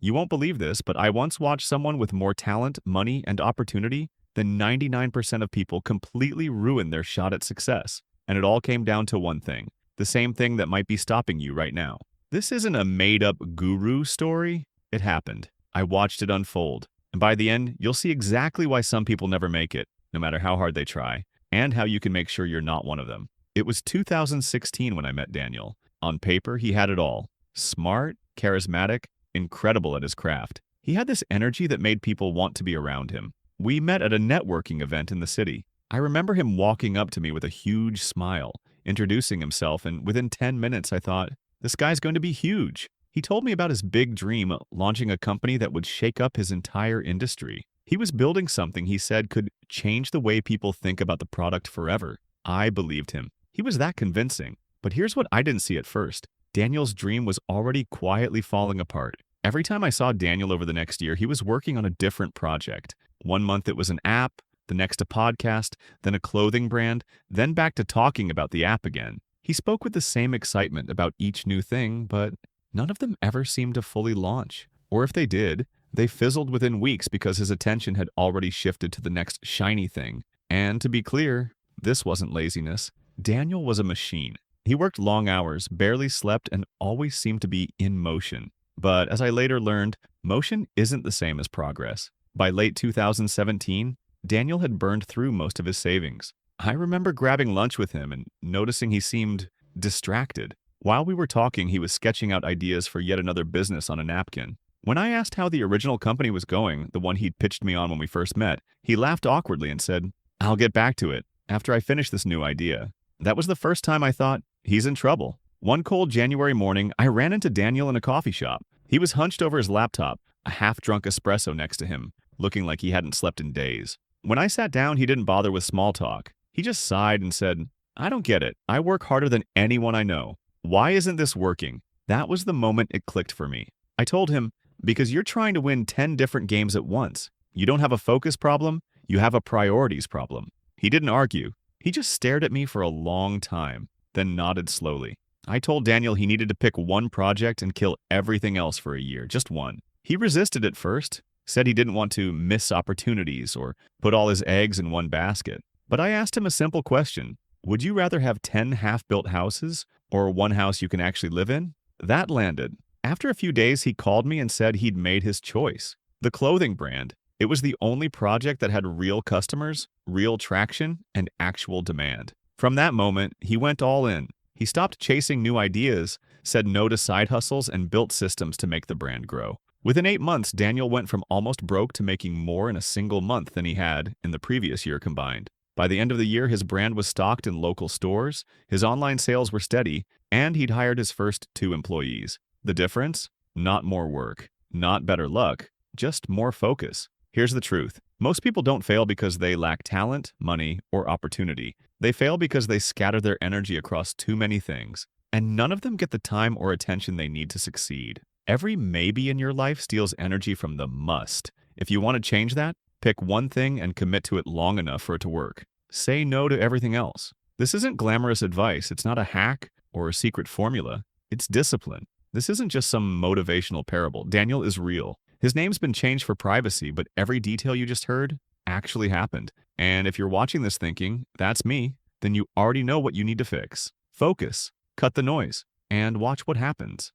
You won't believe this, but I once watched someone with more talent, money, and opportunity than 99% of people completely ruin their shot at success. And it all came down to one thing, the same thing that might be stopping you right now. This isn't a made-up guru story. It happened. I watched it unfold. And by the end, you'll see exactly why some people never make it, no matter how hard they try, and how you can make sure you're not one of them. It was 2016 when I met Daniel. On paper, he had it all. Smart, charismatic, incredible at his craft. He had this energy that made people want to be around him. We met at a networking event in the city. I remember him walking up to me with a huge smile, introducing himself, and within 10 minutes I thought, this guy's going to be huge. He told me about his big dream, launching a company that would shake up his entire industry. He was building something he said could change the way people think about the product forever. I believed him. He was that convincing. But here's what I didn't see at first. Daniel's dream was already quietly falling apart. Every time I saw Daniel over the next year, he was working on a different project. One month it was an app, the next a podcast, then a clothing brand, then back to talking about the app again. He spoke with the same excitement about each new thing, but none of them ever seemed to fully launch. Or if they did, they fizzled within weeks because his attention had already shifted to the next shiny thing. And to be clear, this wasn't laziness. Daniel was a machine. He worked long hours, barely slept, and always seemed to be in motion. But as I later learned, motion isn't the same as progress. By late 2017, Daniel had burned through most of his savings. I remember grabbing lunch with him and noticing he seemed distracted. While we were talking, he was sketching out ideas for yet another business on a napkin. When I asked how the original company was going, the one he'd pitched me on when we first met, he laughed awkwardly and said, "I'll get back to it after I finish this new idea." That was the first time I thought, he's in trouble. One cold January morning, I ran into Daniel in a coffee shop. He was hunched over his laptop, a half-drunk espresso next to him, looking like he hadn't slept in days. When I sat down, he didn't bother with small talk. He just sighed and said, "I don't get it. I work harder than anyone I know. Why isn't this working?" That was the moment it clicked for me. I told him, because you're trying to win 10 different games at once. You don't have a focus problem, you have a priorities problem. He didn't argue. He just stared at me for a long time, then nodded slowly. I told Daniel he needed to pick one project and kill everything else for a year, just one. He resisted at first, said he didn't want to miss opportunities or put all his eggs in one basket. But I asked him a simple question. Would you rather have 10 half-built houses or one house you can actually live in? That landed. After a few days, he called me and said he'd made his choice. The clothing brand. It was the only project that had real customers, real traction, and actual demand. From that moment, he went all in. He stopped chasing new ideas, said no to side hustles, and built systems to make the brand grow. Within 8 months, Daniel went from almost broke to making more in a single month than he had in the previous year combined. By the end of the year, his brand was stocked in local stores, his online sales were steady, and he'd hired his first 2 employees. The difference? Not more work, not better luck, just more focus. Here's the truth. Most people don't fail because they lack talent, money, or opportunity. They fail because they scatter their energy across too many things, and none of them get the time or attention they need to succeed. Every maybe in your life steals energy from the must. If you want to change that, pick one thing and commit to it long enough for it to work. Say no to everything else. This isn't glamorous advice. It's not a hack or a secret formula. It's discipline. This isn't just some motivational parable. Daniel is real. His name's been changed for privacy, but every detail you just heard actually happened. And if you're watching this thinking, that's me, then you already know what you need to fix. Focus, cut the noise, and watch what happens.